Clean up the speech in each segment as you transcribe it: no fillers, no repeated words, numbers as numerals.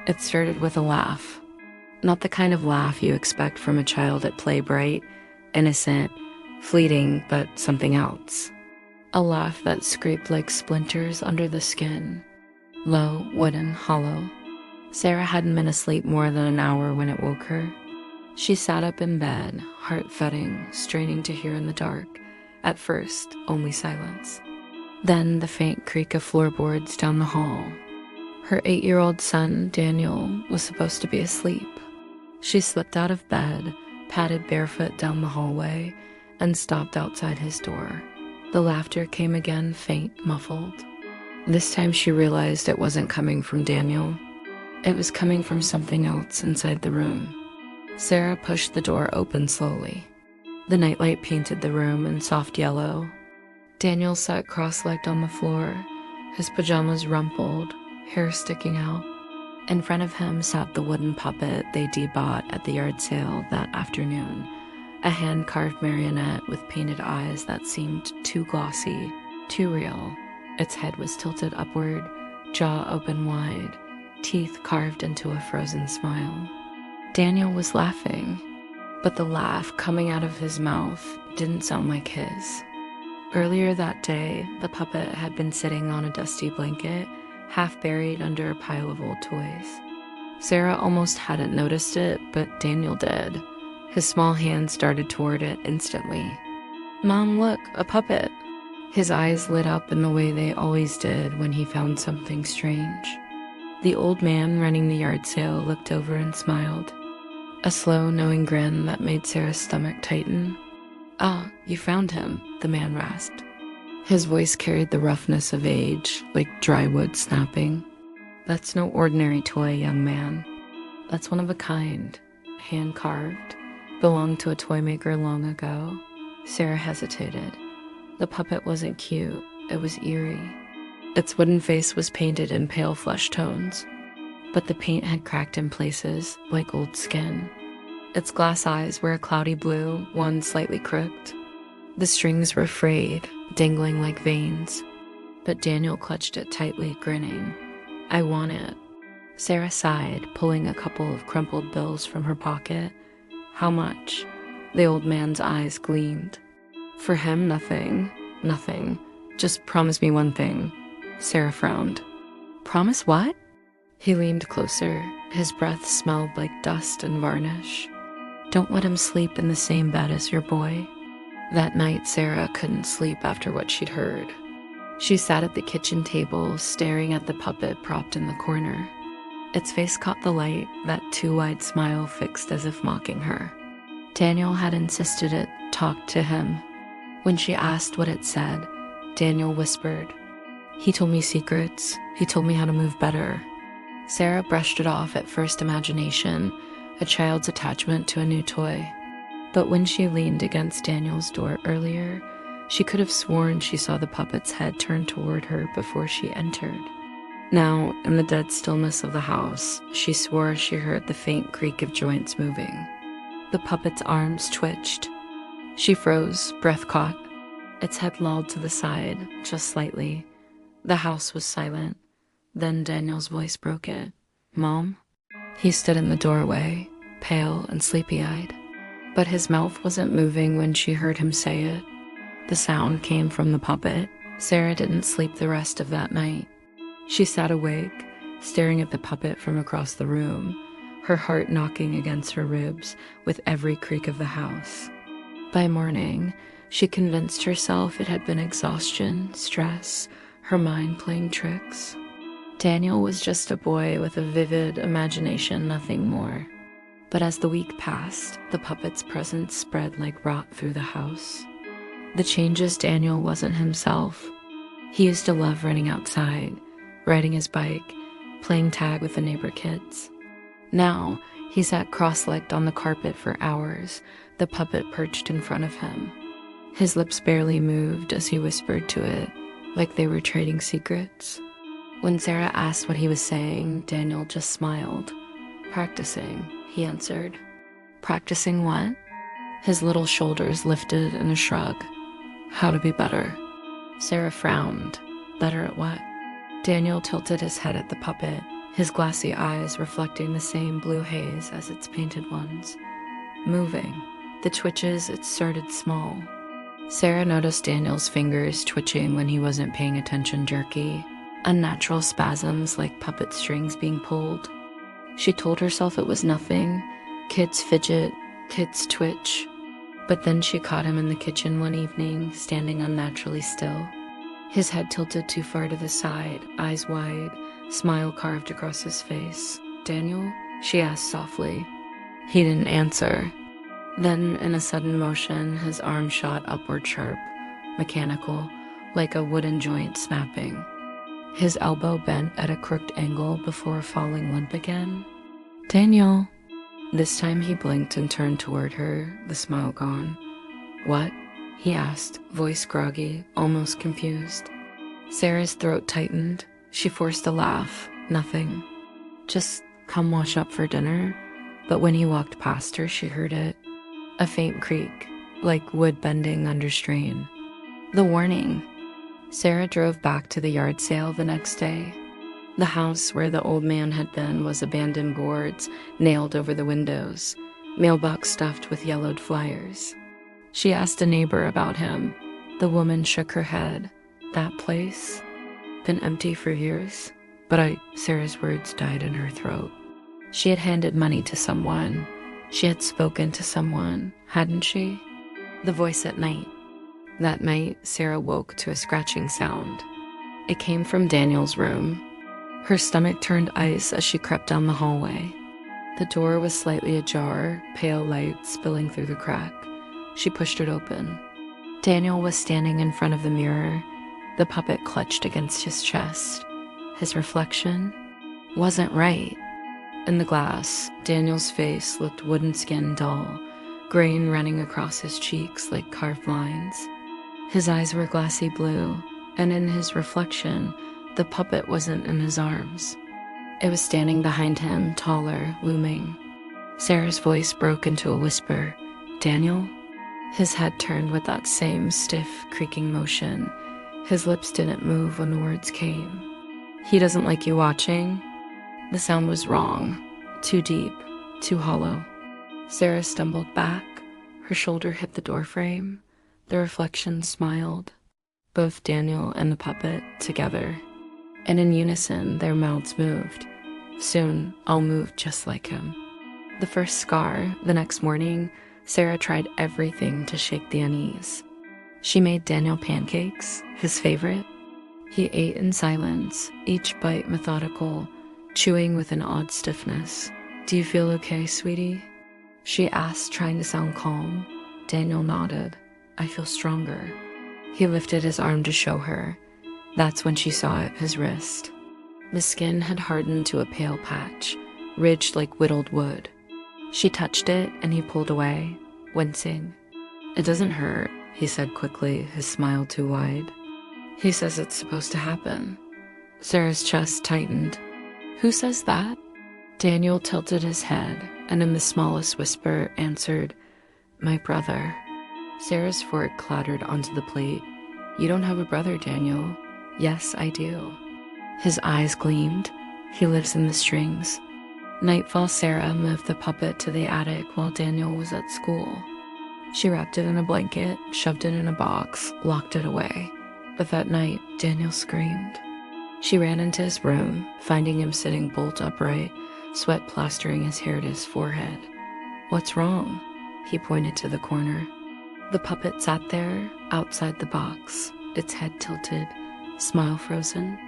It started with a laugh. Not the kind of laugh you expect from a child at play, bright, innocent, fleeting, but something else. A laugh that scraped like splinters under the skin. Low, wooden, hollow. Sarah hadn't been asleep more than an hour when it woke her. She sat up in bed, heart thudding, straining to hear in the dark. At first, only silence. Then the faint creak of floorboards down the hall. Her 8-year-old son, Daniel, was supposed to be asleep. She slipped out of bed, padded barefoot down the hallway, and stopped outside his door. The laughter came again, faint, muffled. This time she realized it wasn't coming from Daniel. It was coming from something else inside the room. Sarah pushed the door open slowly. The nightlight painted the room in soft yellow. Daniel sat cross-legged on the floor, his pajamas rumpled, hair sticking out. In front of him sat the wooden puppet they debought at the yard sale that afternoon, a hand-carved marionette with painted eyes that seemed too glossy, too real. Its head was tilted upward, jaw open wide, teeth carved into a frozen smile. Daniel was laughing, but the laugh coming out of his mouth didn't sound like his. Earlier that day, the puppet had been sitting on a dusty blanket, half buried under a pile of old toys. Sarah almost hadn't noticed it, but Daniel did. His small hand darted toward it instantly. "Mom, look, a puppet." His eyes lit up in the way they always did when he found something strange. The old man running the yard sale looked over and smiled. A slow, knowing grin that made Sarah's stomach tighten. "Ah, you found him," the man rasped. His voice carried the roughness of age, like dry wood snapping. "That's no ordinary toy, young man. That's one of a kind, hand-carved, belonged to a Toymaker long ago." Sarah hesitated. The puppet wasn't cute, it was eerie. Its wooden face was painted in pale flesh tones, but the paint had cracked in places, like old skin. Its glass eyes were a cloudy blue, one slightly crooked. The strings were frayed, dangling like veins, but Daniel clutched it tightly, grinning. "I want it." Sarah sighed, pulling a couple of crumpled bills from her pocket. "How much?" The old man's eyes gleamed. "For him, nothing. Nothing. Just promise me one thing." Sarah frowned. "Promise what?" He leaned closer. His breath smelled like dust and varnish. "Don't let him sleep in the same bed as your boy." That night, Sarah couldn't sleep after what she'd heard. She sat at the kitchen table, staring at the puppet propped in the corner. Its face caught the light, that too wide smile fixed as if mocking her. Daniel had insisted it talk to him. When she asked what it said, Daniel whispered, "He told me secrets. He told me how to move better." Sarah brushed it off at first imagination, a child's attachment to a new toy. But when she leaned against Daniel's door earlier, she could have sworn she saw the puppet's head turn toward her before she entered. Now, in the dead stillness of the house, she swore she heard the faint creak of joints moving. The puppet's arms twitched. She froze, breath caught. Its head lolled to the side, just slightly. The house was silent. Then Daniel's voice broke it. "Mom?" He stood in the doorway, pale and sleepy-eyed. But his mouth wasn't moving when she heard him say it. The sound came from the puppet. Sarah didn't sleep the rest of that night. She sat awake, staring at the puppet from across the room, her heart knocking against her ribs with every creak of the house. By morning, she convinced herself it had been exhaustion, stress, her mind playing tricks. Daniel was just a boy with a vivid imagination, nothing more. But as the week passed, the puppet's presence spread like rot through the house. The changes Daniel wasn't himself. He used to love running outside, riding his bike, playing tag with the neighbor kids. Now, he sat cross-legged on the carpet for hours, the puppet perched in front of him. His lips barely moved as he whispered to it, like they were trading secrets. When Sarah asked what he was saying, Daniel just smiled. "Practicing," he answered. "Practicing what?" His little shoulders lifted in a shrug. "How to be better." Sarah frowned. "Better at what?" Daniel tilted his head at the puppet, his glassy eyes reflecting the same blue haze as its painted ones. Moving. The twitches, it started small. Sarah noticed Daniel's fingers twitching when he wasn't paying attention, jerky. Unnatural spasms like puppet strings being pulled. She told herself it was nothing. Kids fidget, kids twitch. But then she caught him in the kitchen one evening, standing unnaturally still. His head tilted too far to the side, eyes wide, smile carved across his face. "Daniel?" she asked softly. He didn't answer. Then, in a sudden motion, his arm shot upward sharp, mechanical, like a wooden joint snapping. His elbow bent at a crooked angle before falling limp again. "Daniel." This time he blinked and turned toward her, the smile gone. "What?" he asked, voice groggy, almost confused. Sarah's throat tightened. She forced a laugh. Nothing. "Just come wash up for dinner." But when he walked past her, she heard it. A faint creak, like wood bending under strain. The warning. Sarah drove back to the yard sale the next day. The house where the old man had been was abandoned boards nailed over the windows, mailbox stuffed with yellowed flyers. She asked a neighbor about him. The woman shook her head. "That place? Been empty for years?" But Sarah's words died in her throat. She had handed money to someone. She had spoken to someone, hadn't she? The voice at night. That night, Sarah woke to a scratching sound. It came from Daniel's room. Her stomach turned ice as she crept down the hallway. The door was slightly ajar, pale light spilling through the crack. She pushed it open. Daniel was standing in front of the mirror, the puppet clutched against his chest. His reflection wasn't right. In the glass, Daniel's face looked wooden-skinned dull, grain running across his cheeks like carved lines. His eyes were glassy blue, and in his reflection, the puppet wasn't in his arms. It was standing behind him, taller, looming. Sarah's voice broke into a whisper. "Daniel?" His head turned with that same stiff, creaking motion. His lips didn't move when the words came. "He doesn't like you watching?" The sound was wrong. Too deep, too hollow. Sarah stumbled back. Her shoulder hit the doorframe. The reflection smiled. Both Daniel and the puppet together. And in unison, their mouths moved. "Soon, I'll move just like him." The first scar, the next morning, Sarah tried everything to shake the unease. She made Daniel pancakes, his favorite. He ate in silence, each bite methodical, chewing with an odd stiffness. "Do you feel okay, sweetie?" she asked, trying to sound calm. Daniel nodded. "I feel stronger." He lifted his arm to show her. That's when she saw it, his wrist. The skin had hardened to a pale patch, ridged like whittled wood. She touched it, and he pulled away, wincing. "It doesn't hurt," he said quickly, his smile too wide. "He says it's supposed to happen." Sarah's chest tightened. "Who says that?" Daniel tilted his head, and in the smallest whisper answered, "My brother." Sarah's fork clattered onto the plate. "You don't have a brother, Daniel." "Yes, I do." His eyes gleamed. "He lives in the strings." Nightfall, Sarah moved the puppet to the attic while Daniel was at school. She wrapped it in a blanket, shoved it in a box, locked it away. But that night, Daniel screamed. She ran into his room, finding him sitting bolt upright, sweat plastering his hair to his forehead. "What's wrong?" He pointed to the corner. The puppet sat there, outside the box, its head tilted, smile frozen.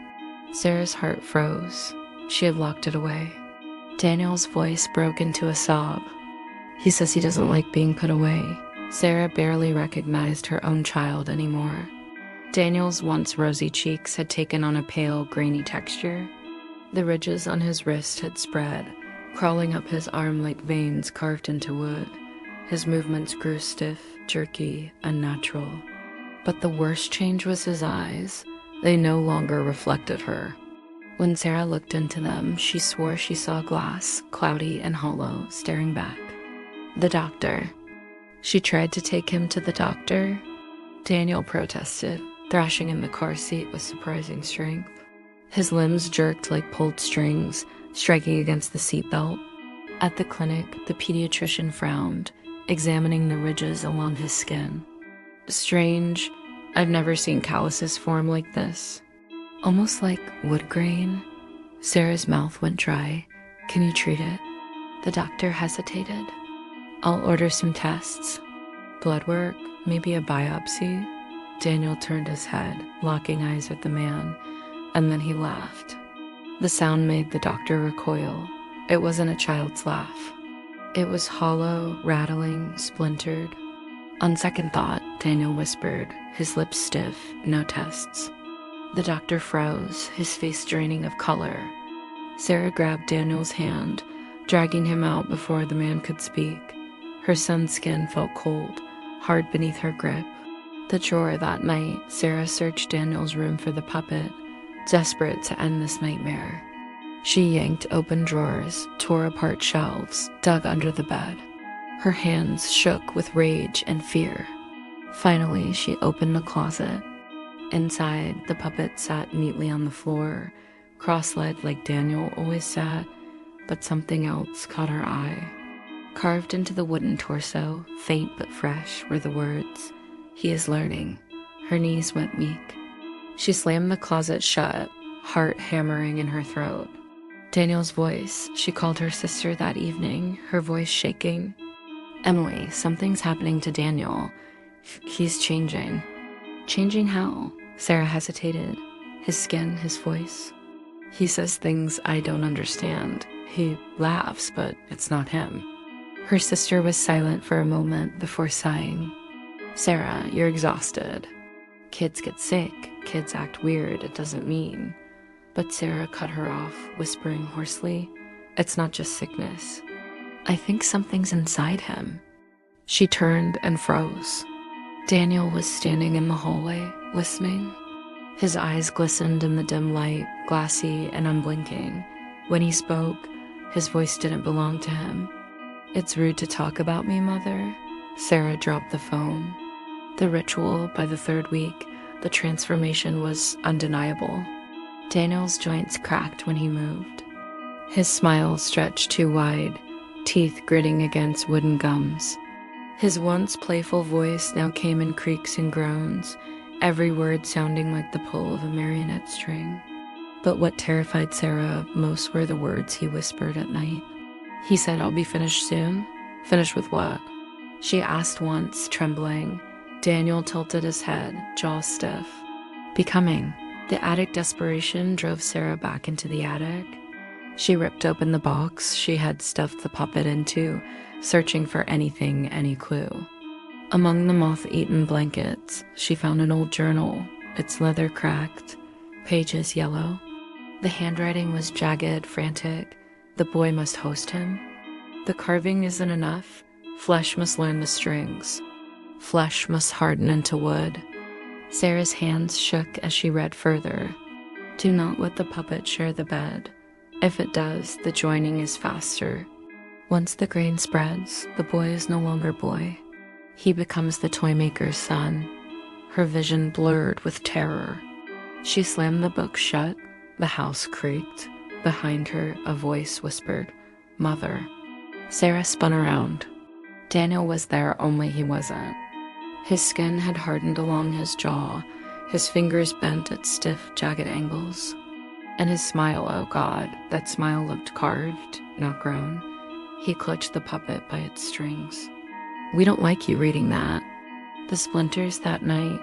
Sarah's heart froze. She had locked it away. Daniel's voice broke into a sob. "He says he doesn't like being put away." Sarah barely recognized her own child anymore. Daniel's once rosy cheeks had taken on a pale, grainy texture. The ridges on his wrist had spread, crawling up his arm like veins carved into wood. His movements grew stiff, jerky, unnatural. But the worst change was his eyes. They no longer reflected her. When Sarah looked into them, she swore she saw glass, cloudy and hollow, staring back. The doctor. She tried to take him to the doctor. Daniel protested, thrashing in the car seat with surprising strength. His limbs jerked like pulled strings, striking against the seatbelt. At the clinic, the pediatrician frowned, examining the ridges along his skin. Strange. I've never seen calluses form like this. Almost like wood grain. Sarah's mouth went dry. Can you treat it? The doctor hesitated. I'll order some tests. Blood work, maybe a biopsy. Daniel turned his head, locking eyes with the man, and then he laughed. The sound made the doctor recoil. It wasn't a child's laugh. It was hollow, rattling, splintered. On second thought, Daniel whispered, his lips stiff, no tests. The doctor froze, his face draining of color. Sarah grabbed Daniel's hand, dragging him out before the man could speak. Her son's skin felt cold, hard beneath her grip. The drawer that night, Sarah searched Daniel's room for the puppet, desperate to end this nightmare. She yanked open drawers, tore apart shelves, dug under the bed. Her hands shook with rage and fear. Finally, she opened the closet. Inside, the puppet sat neatly on the floor, cross-legged like Daniel always sat, but something else caught her eye. Carved into the wooden torso, faint but fresh, were the words, "He is learning." Her knees went weak. She slammed the closet shut, heart hammering in her throat. Daniel's voice, she called her sister that evening, her voice shaking. "Emily, something's happening to Daniel. He's changing." Changing how? Sarah hesitated. His skin, his voice. "He says things I don't understand. He laughs, but it's not him." Her sister was silent for a moment before sighing. "Sarah, you're exhausted. Kids get sick. Kids act weird. It doesn't mean." But Sarah cut her off, whispering hoarsely, "It's not just sickness. I think something's inside him." She turned and froze. Daniel was standing in the hallway, listening. His eyes glistened in the dim light, glassy and unblinking. When he spoke, his voice didn't belong to him. "It's rude to talk about me, Mother." Sarah dropped the phone. The ritual, by the third week, the transformation was undeniable. Daniel's joints cracked when he moved. His smile stretched too wide, teeth gritting against wooden gums. His once playful voice now came in creaks and groans, every word sounding like the pull of a marionette string. But what terrified Sarah most were the words he whispered at night. He said, "I'll be finished soon." "Finished with what?" She asked once, trembling. Daniel tilted his head, jaw stiff. "Becoming." The attic desperation drove Sarah back into the attic. She ripped open the box she had stuffed the puppet into, searching for anything, any clue. Among the moth-eaten blankets, she found an old journal, its leather cracked, pages yellow. The handwriting was jagged, frantic. The boy must host him. The carving isn't enough. Flesh must learn the strings. Flesh must harden into wood. Sarah's hands shook as she read further. "Do not let the puppet share the bed. If it does, the joining is faster. Once the grain spreads, the boy is no longer boy. He becomes the Toymaker's son." Her vision blurred with terror. She slammed the book shut. The house creaked. Behind her, a voice whispered, "Mother." Sarah spun around. Daniel was there, only he wasn't. His skin had hardened along his jaw, his fingers bent at stiff, jagged angles. And his smile, oh God, that smile looked carved, not grown. He clutched the puppet by its strings. "We don't like you reading that." The splinters that night,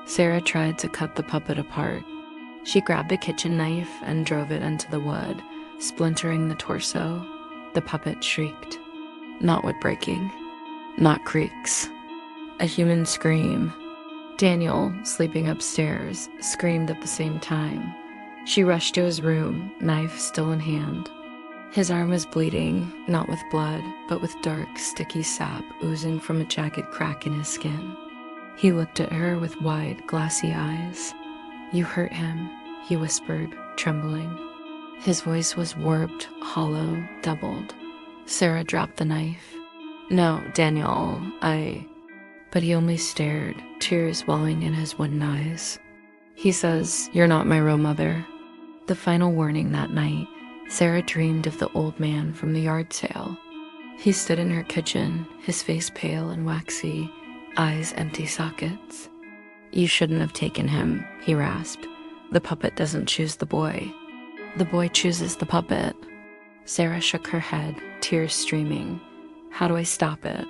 Sarah tried to cut the puppet apart. She grabbed a kitchen knife and drove it into the wood, splintering the torso. The puppet shrieked. Not wood breaking. Not creaks. A human scream. Daniel, sleeping upstairs, screamed at the same time. She rushed to his room, knife still in hand. His arm was bleeding, not with blood, but with dark, sticky sap oozing from a jagged crack in his skin. He looked at her with wide, glassy eyes. "You hurt him," he whispered, trembling. His voice was warped, hollow, doubled. Sarah dropped the knife. "No, Daniel, But he only stared, tears welling in his wooden eyes. "He says, you're not my real mother." The final warning that night, Sarah dreamed of the old man from the yard sale. He stood in her kitchen, his face pale and waxy, eyes empty sockets. "You shouldn't have taken him," he rasped. "The puppet doesn't choose the boy. The boy chooses the puppet." Sarah shook her head, tears streaming. "How do I stop it?"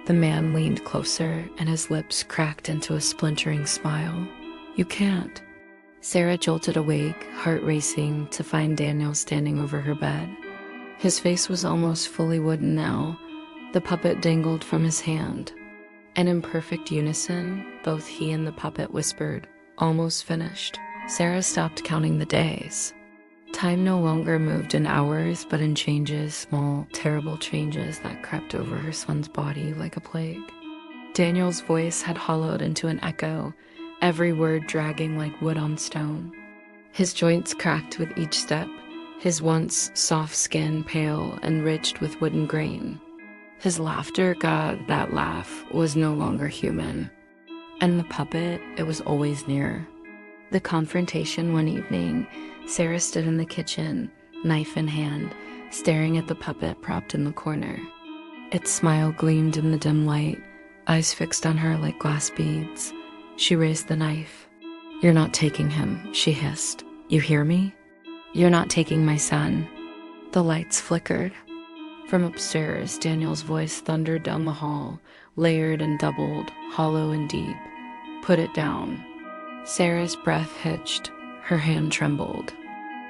The man leaned closer, and his lips cracked into a splintering smile. "You can't." Sarah jolted awake, heart racing, to find Daniel standing over her bed. His face was almost fully wooden now. The puppet dangled from his hand. And in perfect unison, both he and the puppet whispered, "Almost finished." Sarah stopped counting the days. Time no longer moved in hours, but in changes, small, terrible changes that crept over her son's body like a plague. Daniel's voice had hollowed into an echo, every word dragging like wood on stone. His joints cracked with each step, his once soft skin pale and ridged with wooden grain. His laughter, God, that laugh, was no longer human. And the puppet, it was always near. The confrontation one evening, Sarah stood in the kitchen, knife in hand, staring at the puppet propped in the corner. Its smile gleamed in the dim light, eyes fixed on her like glass beads. She raised the knife. "You're not taking him," she hissed. "You hear me? You're not taking my son." The lights flickered. From upstairs, Daniel's voice thundered down the hall, layered and doubled, hollow and deep. "Put it down." Sarah's breath hitched, her hand trembled.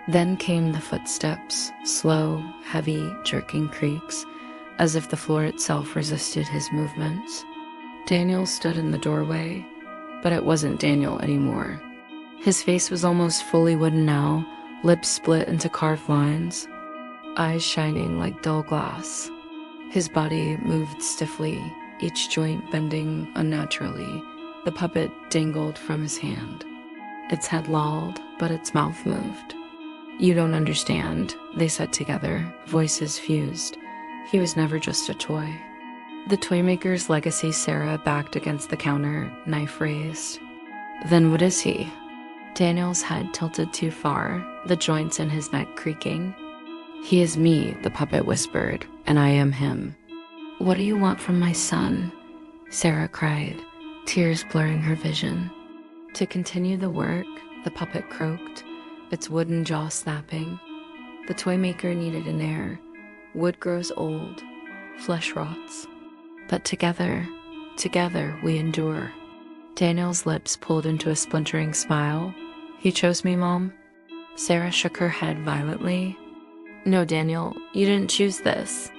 Then came the footsteps, slow, heavy, jerking creaks, as if the floor itself resisted his movements. Daniel stood in the doorway, but it wasn't Daniel anymore. His face was almost fully wooden now, lips split into carved lines, eyes shining like dull glass. His body moved stiffly, each joint bending unnaturally. The puppet dangled from his hand. Its head lolled, but its mouth moved. "You don't understand," they said together, voices fused. He was never just a toy. The Toymaker's legacy. Sarah backed against the counter, knife raised. "Then what is he?" Daniel's head tilted too far, the joints in his neck creaking. "He is me," the puppet whispered, "and I am him." "What do you want from my son?" Sarah cried, tears blurring her vision. To continue the work, the puppet croaked, its wooden jaw snapping. The Toymaker needed an heir. Wood grows old, flesh rots. But together we endure. Daniel's lips pulled into a splintering smile. "He chose me, Mom?" Sarah shook her head violently. "No, Daniel, you didn't choose this."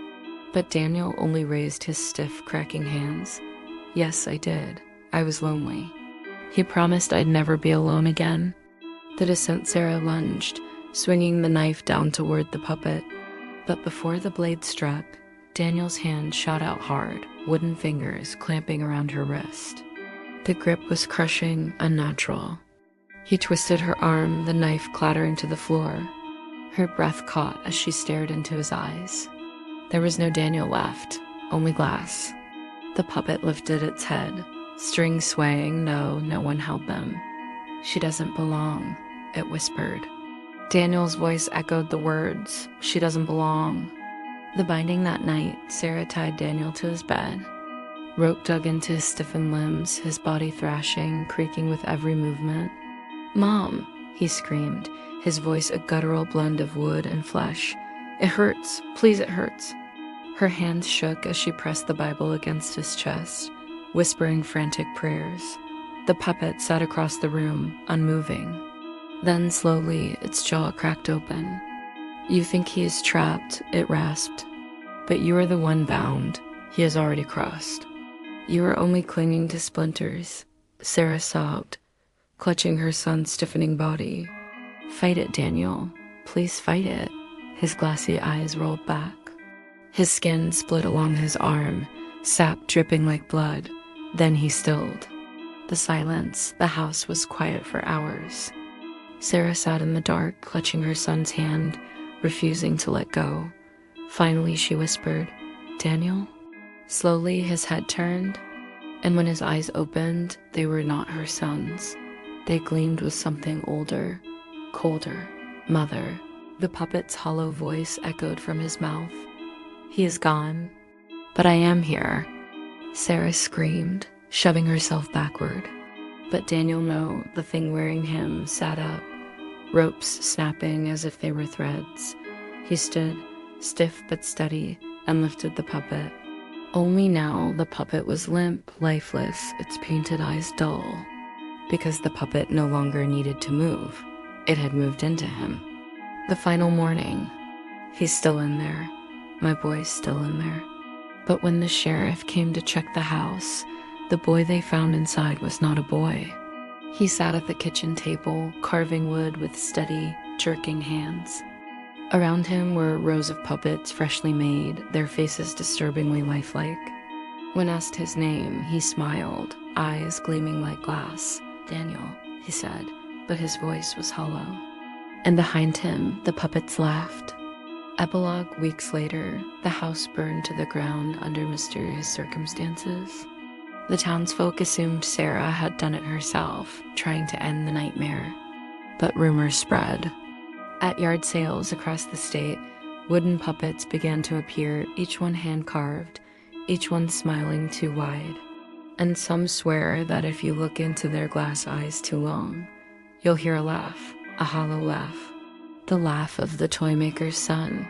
But Daniel only raised his stiff, cracking hands. "Yes, I did. I was lonely. He promised I'd never be alone again." The decent Sarah lunged, swinging the knife down toward the puppet. But before the blade struck, Daniel's hand shot out hard, wooden fingers clamping around her wrist. The grip was crushing, unnatural. He twisted her arm, the knife clattering to the floor. Her breath caught as she stared into his eyes. There was no Daniel left, only glass. The puppet lifted its head, strings swaying. No one held them. "She doesn't belong," it whispered. Daniel's voice echoed the words, "She doesn't belong." The binding that night, Sarah tied Daniel to his bed. Rope dug into his stiffened limbs, his body thrashing, creaking with every movement. "Mom," he screamed, his voice a guttural blend of wood and flesh. "It hurts. Please, it hurts." Her hands shook as she pressed the Bible against his chest, whispering frantic prayers. The puppet sat across the room, unmoving. Then slowly, its jaw cracked open. "You think he is trapped," it rasped. "But you are the one bound. He has already crossed. You are only clinging to splinters," Sarah sobbed, clutching her son's stiffening body. "Fight it, Daniel. Please fight it." His glassy eyes rolled back. His skin split along his arm, sap dripping like blood. Then he stilled. The silence, the house was quiet for hours. Sarah sat in the dark, clutching her son's hand, refusing to let go. Finally, she whispered, "Daniel?" Slowly, his head turned, and when his eyes opened, they were not her son's. They gleamed with something older, colder, Mother, the puppet's hollow voice echoed from his mouth. He is gone. But I am here, Sarah screamed, shoving herself backward. But Daniel No, the thing wearing him, sat up, ropes snapping as if they were threads. He stood, stiff but steady, and lifted the puppet. Only now the puppet was limp, lifeless, its painted eyes dull. Because the puppet no longer needed to move. It had moved into him. The final morning. He's still in there. My boy's still in there. But when the sheriff came to check the house, the boy they found inside was not a boy. He sat at the kitchen table, carving wood with steady, jerking hands. Around him were rows of puppets freshly made, their faces disturbingly lifelike. When asked his name, he smiled, eyes gleaming like glass. Daniel, he said, but his voice was hollow. And behind him, the puppets laughed. Epilogue: weeks later, the house burned to the ground under mysterious circumstances. The townsfolk assumed Sarah had done it herself, trying to end the nightmare. But rumors spread. At yard sales across the state, wooden puppets began to appear, each one hand-carved, each one smiling too wide. And some swear that if you look into their glass eyes too long, you'll hear a laugh, a hollow laugh. The laugh of the Toymaker's son,